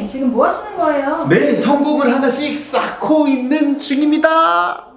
형님, 지금 뭐 하시는 거예요? 네, 성공을 하나씩 쌓고 있는 중입니다.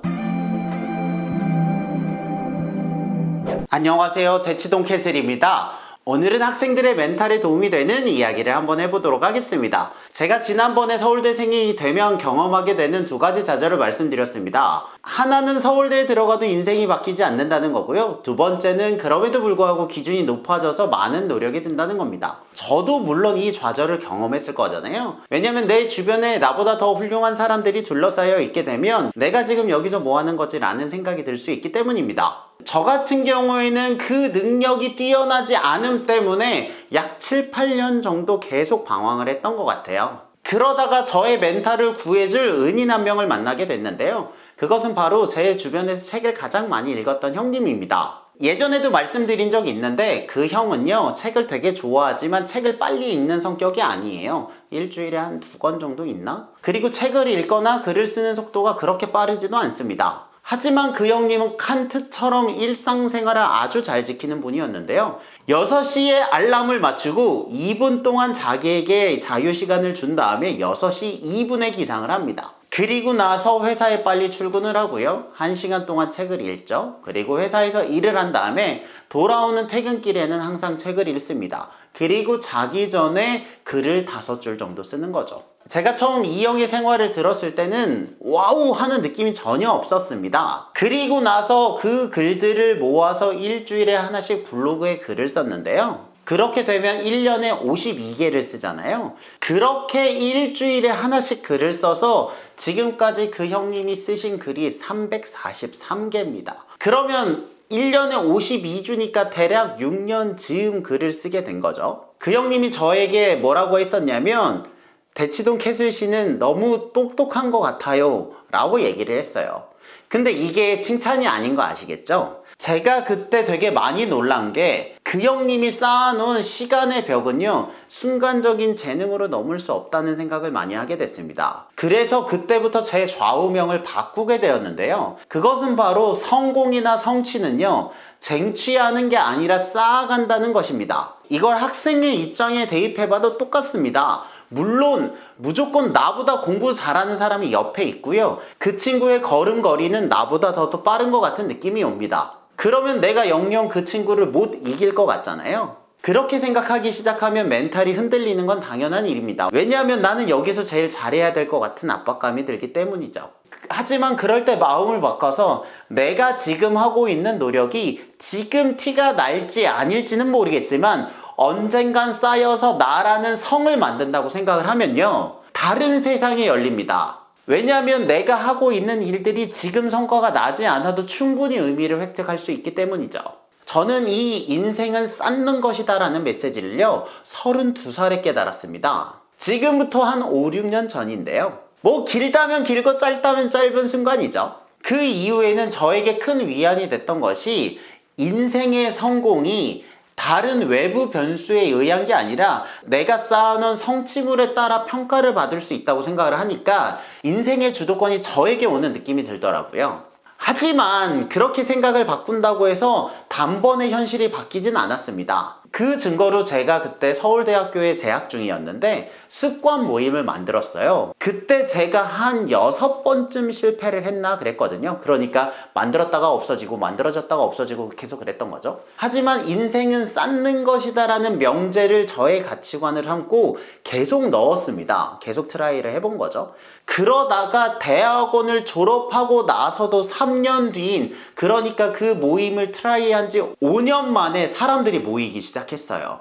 안녕하세요, 대치동 캐슬입니다. 오늘은 학생들의 멘탈에 도움이 되는 이야기를 한번 해보도록 하겠습니다. 제가 지난번에 서울대생이 되면 경험하게 되는 두 가지 좌절을 말씀드렸습니다. 하나는 서울대에 들어가도 인생이 바뀌지 않는다는 거고요. 두 번째는 그럼에도 불구하고 기준이 높아져서 많은 노력이 든다는 겁니다. 저도 물론 이 좌절을 경험했을 거잖아요. 왜냐면 내 주변에 나보다 더 훌륭한 사람들이 둘러싸여 있게 되면 내가 지금 여기서 뭐 하는 거지 라는 생각이 들 수 있기 때문입니다. 저 같은 경우에는 그 능력이 뛰어나지 않음 때문에 약 7, 8년 정도 계속 방황을 했던 것 같아요. 그러다가 저의 멘탈을 구해줄 은인 한 명을 만나게 됐는데요. 그것은 바로 제 주변에서 책을 가장 많이 읽었던 형님입니다. 예전에도 말씀드린 적이 있는데 그 형은요, 책을 되게 좋아하지만 책을 빨리 읽는 성격이 아니에요. 일주일에 한 2권 정도 읽나? 그리고 책을 읽거나 글을 쓰는 속도가 그렇게 빠르지도 않습니다. 하지만 그 형님은 칸트처럼 일상생활을 아주 잘 지키는 분이었는데요. 6시에 알람을 맞추고 2분 동안 자기에게 자유시간을 준 다음에 6시 2분에 기상을 합니다. 그리고 나서 회사에 빨리 출근을 하고요. 1시간 동안 책을 읽죠. 그리고 회사에서 일을 한 다음에 돌아오는 퇴근길에는 항상 책을 읽습니다. 그리고 자기 전에 글을 5줄 정도 쓰는 거죠. 제가 처음 이 형의 생활을 들었을 때는 와우 하는 느낌이 전혀 없었습니다. 그리고 나서 그 글들을 모아서 일주일에 하나씩 블로그에 글을 썼는데요. 그렇게 되면 1년에 52개를 쓰잖아요. 그렇게 일주일에 하나씩 글을 써서 지금까지 그 형님이 쓰신 글이 343개입니다. 그러면 1년에 52주니까 대략 6년 즈음 글을 쓰게 된 거죠. 그 형님이 저에게 뭐라고 했었냐면 대치동 캐슬 씨는 너무 똑똑한 것 같아요 라고 얘기를 했어요. 근데 이게 칭찬이 아닌 거 아시겠죠? 제가 그때 되게 많이 놀란 게 그 형님이 쌓아놓은 시간의 벽은요, 순간적인 재능으로 넘을 수 없다는 생각을 많이 하게 됐습니다. 그래서 그때부터 제 좌우명을 바꾸게 되었는데요. 그것은 바로 성공이나 성취는요, 쟁취하는 게 아니라 쌓아간다는 것입니다. 이걸 학생의 입장에 대입해봐도 똑같습니다. 물론 무조건 나보다 공부 잘하는 사람이 옆에 있고요. 그 친구의 걸음걸이는 나보다 더 빠른 것 같은 느낌이 옵니다. 그러면 내가 영영 그 친구를 못 이길 것 같잖아요. 그렇게 생각하기 시작하면 멘탈이 흔들리는 건 당연한 일입니다. 왜냐하면 나는 여기서 제일 잘해야 될 것 같은 압박감이 들기 때문이죠. 하지만 그럴 때 마음을 바꿔서 내가 지금 하고 있는 노력이 지금 티가 날지 아닐지는 모르겠지만 언젠간 쌓여서 나라는 성을 만든다고 생각을 하면요, 다른 세상이 열립니다. 왜냐하면 내가 하고 있는 일들이 지금 성과가 나지 않아도 충분히 의미를 획득할 수 있기 때문이죠. 저는 이 인생은 쌓는 것이다 라는 메시지를요, 32살에 깨달았습니다. 지금부터 한 5, 6년 전인데요. 뭐 길다면 길고 짧다면 짧은 순간이죠. 그 이후에는 저에게 큰 위안이 됐던 것이 인생의 성공이 다른 외부 변수에 의한 게 아니라 내가 쌓아놓은 성취물에 따라 평가를 받을 수 있다고 생각을 하니까 인생의 주도권이 저에게 오는 느낌이 들더라고요. 하지만 그렇게 생각을 바꾼다고 해서 단번에 현실이 바뀌진 않았습니다. 그 증거로 제가 그때 서울대학교에 재학 중이었는데 습관 모임을 만들었어요. 그때 제가 한 6번쯤 실패를 했나 그랬거든요. 그러니까 만들었다가 없어지고 만들어졌다가 없어지고 계속 그랬던 거죠. 하지만 인생은 쌓는 것이다 라는 명제를 저의 가치관을 담고 계속 넣었습니다. 계속 트라이를 해본 거죠. 그러다가 대학원을 졸업하고 나서도 3년 뒤인, 그러니까 그 모임을 트라이한 지 5년 만에 사람들이 모이기 시작했어요.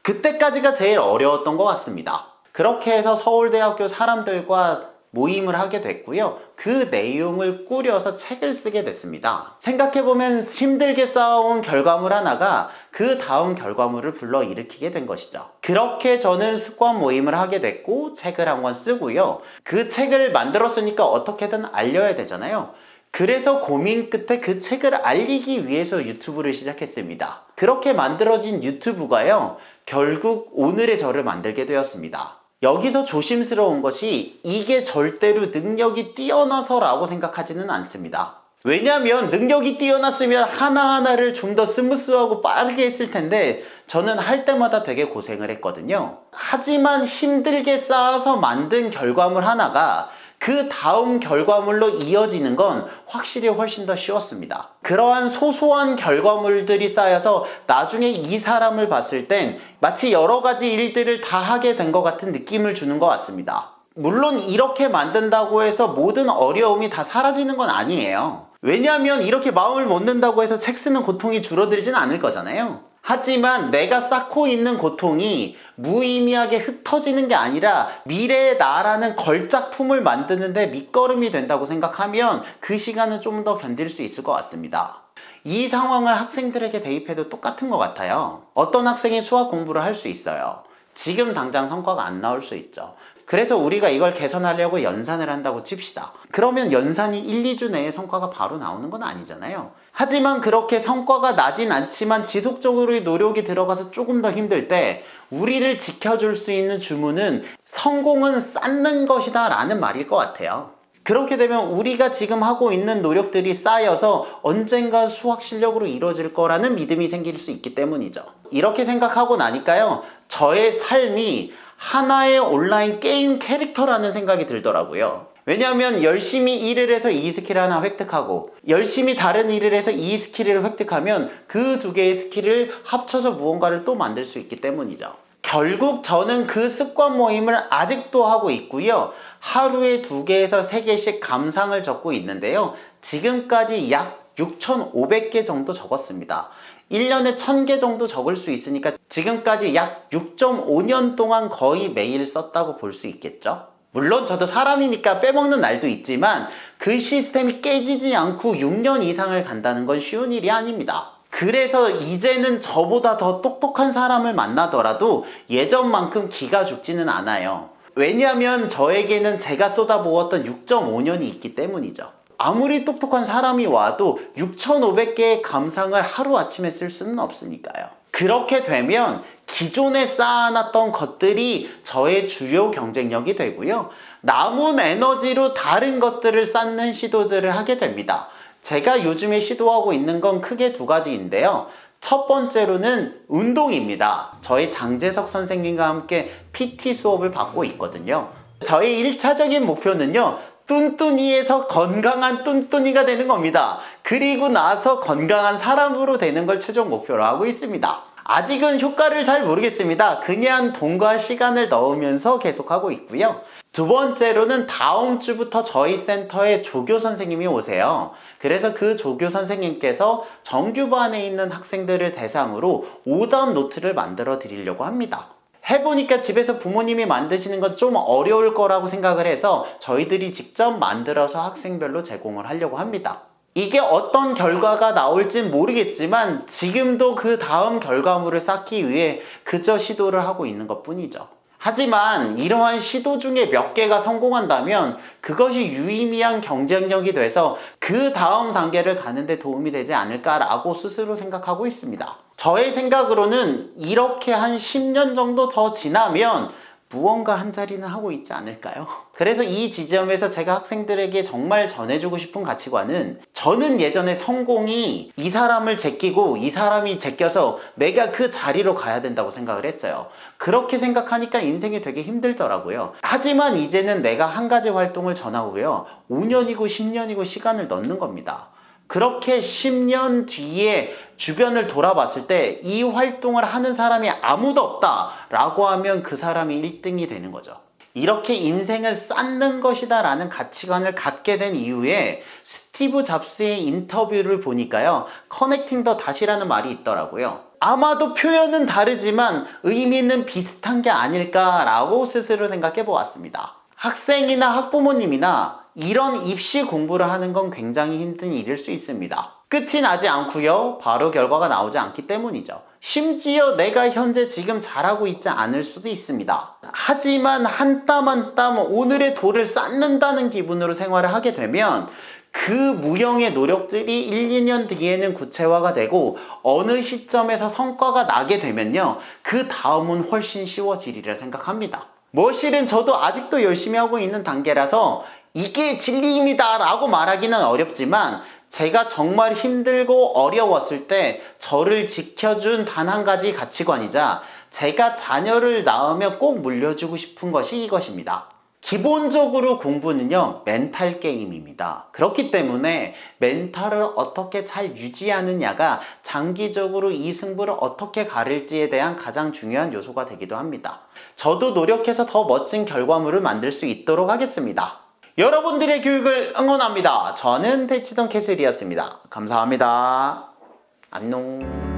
그때까지가 제일 어려웠던 것 같습니다. 그렇게 해서 서울대학교 사람들과 모임을 하게 됐고요. 그 내용을 꾸려서 책을 쓰게 됐습니다. 생각해보면 힘들게 쌓아온 결과물 하나가 그 다음 결과물을 불러일으키게 된 것이죠. 그렇게 저는 습관 모임을 하게 됐고 책을 한 권 쓰고요. 그 책을 만들었으니까 어떻게든 알려야 되잖아요. 그래서 고민 끝에 그 책을 알리기 위해서 유튜브를 시작했습니다. 그렇게 만들어진 유튜브가요, 결국 오늘의 저를 만들게 되었습니다. 여기서 조심스러운 것이 이게 절대로 능력이 뛰어나서라고 생각하지는 않습니다. 왜냐하면 능력이 뛰어났으면 하나하나를 좀 더 스무스하고 빠르게 했을 텐데 저는 할 때마다 되게 고생을 했거든요. 하지만 힘들게 쌓아서 만든 결과물 하나가 그 다음 결과물로 이어지는 건 확실히 훨씬 더 쉬웠습니다. 그러한 소소한 결과물들이 쌓여서 나중에 이 사람을 봤을 땐 마치 여러 가지 일들을 다 하게 된 것 같은 느낌을 주는 것 같습니다. 물론 이렇게 만든다고 해서 모든 어려움이 다 사라지는 건 아니에요. 왜냐하면 이렇게 마음을 먹는다고 해서 책 쓰는 고통이 줄어들진 않을 거잖아요. 하지만 내가 쌓고 있는 고통이 무의미하게 흩어지는 게 아니라 미래의 나라는 걸작품을 만드는데 밑거름이 된다고 생각하면 그 시간은 좀 더 견딜 수 있을 것 같습니다. 이 상황을 학생들에게 대입해도 똑같은 것 같아요. 어떤 학생이 수학 공부를 할 수 있어요. 지금 당장 성과가 안 나올 수 있죠. 그래서 우리가 이걸 개선하려고 연산을 한다고 칩시다. 그러면 연산이 1, 2주 내에 성과가 바로 나오는 건 아니잖아요. 하지만 그렇게 성과가 나진 않지만 지속적으로의 노력이 들어가서 조금 더 힘들 때 우리를 지켜줄 수 있는 주문은 성공은 쌓는 것이다 라는 말일 것 같아요. 그렇게 되면 우리가 지금 하고 있는 노력들이 쌓여서 언젠가 수학 실력으로 이루어질 거라는 믿음이 생길 수 있기 때문이죠. 이렇게 생각하고 나니까요, 저의 삶이 하나의 온라인 게임 캐릭터라는 생각이 들더라고요. 왜냐하면 열심히 일을 해서 이 스킬 하나 획득하고 열심히 다른 일을 해서 이 스킬을 획득하면 그 두 개의 스킬을 합쳐서 무언가를 또 만들 수 있기 때문이죠. 결국 저는 그 습관 모임을 아직도 하고 있고요. 하루에 2개에서 3개씩 감상을 적고 있는데요. 지금까지 약 6,500개 정도 적었습니다. 1년에 1000개 정도 적을 수 있으니까 지금까지 약 6.5년 동안 거의 매일 썼다고 볼 수 있겠죠? 물론 저도 사람이니까 빼먹는 날도 있지만 그 시스템이 깨지지 않고 6년 이상을 간다는 건 쉬운 일이 아닙니다. 그래서 이제는 저보다 더 똑똑한 사람을 만나더라도 예전만큼 기가 죽지는 않아요. 왜냐하면 저에게는 제가 쏟아부었던 6.5년이 있기 때문이죠. 아무리 똑똑한 사람이 와도 6,500개의 감상을 하루아침에 쓸 수는 없으니까요. 그렇게 되면 기존에 쌓아놨던 것들이 저의 주요 경쟁력이 되고요. 남은 에너지로 다른 것들을 쌓는 시도들을 하게 됩니다. 제가 요즘에 시도하고 있는 건 크게 2가지인데요. 첫 번째로는 운동입니다. 저희 장재석 선생님과 함께 PT 수업을 받고 있거든요. 저의 1차적인 목표는요, 뚠뚠이에서 건강한 뚠뚠이가 되는 겁니다. 그리고 나서 건강한 사람으로 되는 걸 최종 목표로 하고 있습니다. 아직은 효과를 잘 모르겠습니다. 그냥 돈과 시간을 넣으면서 계속하고 있고요. 2번째로는 다음 주부터 저희 센터에 조교 선생님이 오세요. 그래서 그 조교 선생님께서 정규반에 있는 학생들을 대상으로 오답 노트를 만들어 드리려고 합니다. 해보니까 집에서 부모님이 만드시는 건 좀 어려울 거라고 생각을 해서 저희들이 직접 만들어서 학생별로 제공을 하려고 합니다. 이게 어떤 결과가 나올진 모르겠지만 지금도 그 다음 결과물을 쌓기 위해 그저 시도를 하고 있는 것 뿐이죠. 하지만 이러한 시도 중에 몇 개가 성공한다면 그것이 유의미한 경쟁력이 돼서 그 다음 단계를 가는 데 도움이 되지 않을까라고 스스로 생각하고 있습니다. 저의 생각으로는 이렇게 한 10년 정도 더 지나면 무언가 한 자리는 하고 있지 않을까요? 그래서 이 지점에서 제가 학생들에게 정말 전해주고 싶은 가치관은, 저는 예전에 성공이 이 사람을 제끼고 이 사람이 제껴서 내가 그 자리로 가야 된다고 생각을 했어요. 그렇게 생각하니까 인생이 되게 힘들더라고요. 하지만 이제는 내가 한 가지 활동을 전하고요, 5년이고 10년이고 시간을 넣는 겁니다. 그렇게 10년 뒤에 주변을 돌아봤을 때 이 활동을 하는 사람이 아무도 없다 라고 하면 그 사람이 1등이 되는 거죠. 이렇게 인생을 쌓는 것이다 라는 가치관을 갖게 된 이후에 스티브 잡스의 인터뷰를 보니까요, 커넥팅 더 닷이라는 말이 있더라고요. 아마도 표현은 다르지만 의미는 비슷한 게 아닐까라고 스스로 생각해 보았습니다. 학생이나 학부모님이나 이런 입시 공부를 하는 건 굉장히 힘든 일일 수 있습니다. 끝이 나지 않고요, 바로 결과가 나오지 않기 때문이죠. 심지어 내가 현재 지금 잘하고 있지 않을 수도 있습니다. 하지만 한 땀 한 땀 오늘의 돌을 쌓는다는 기분으로 생활을 하게 되면 그 무형의 노력들이 1, 2년 뒤에는 구체화가 되고 어느 시점에서 성과가 나게 되면요, 그 다음은 훨씬 쉬워지리라 생각합니다. 실은 저도 아직도 열심히 하고 있는 단계라서 이게 진리입니다 라고 말하기는 어렵지만 제가 정말 힘들고 어려웠을 때 저를 지켜준 단 한 가지 가치관이자 제가 자녀를 낳으면 꼭 물려주고 싶은 것이 이것입니다. 기본적으로 공부는요, 멘탈 게임입니다. 그렇기 때문에 멘탈을 어떻게 잘 유지하느냐가 장기적으로 이 승부를 어떻게 가릴지에 대한 가장 중요한 요소가 되기도 합니다. 저도 노력해서 더 멋진 결과물을 만들 수 있도록 하겠습니다. 여러분들의 교육을 응원합니다. 저는 대치동 캐슬이었습니다. 감사합니다. 안녕.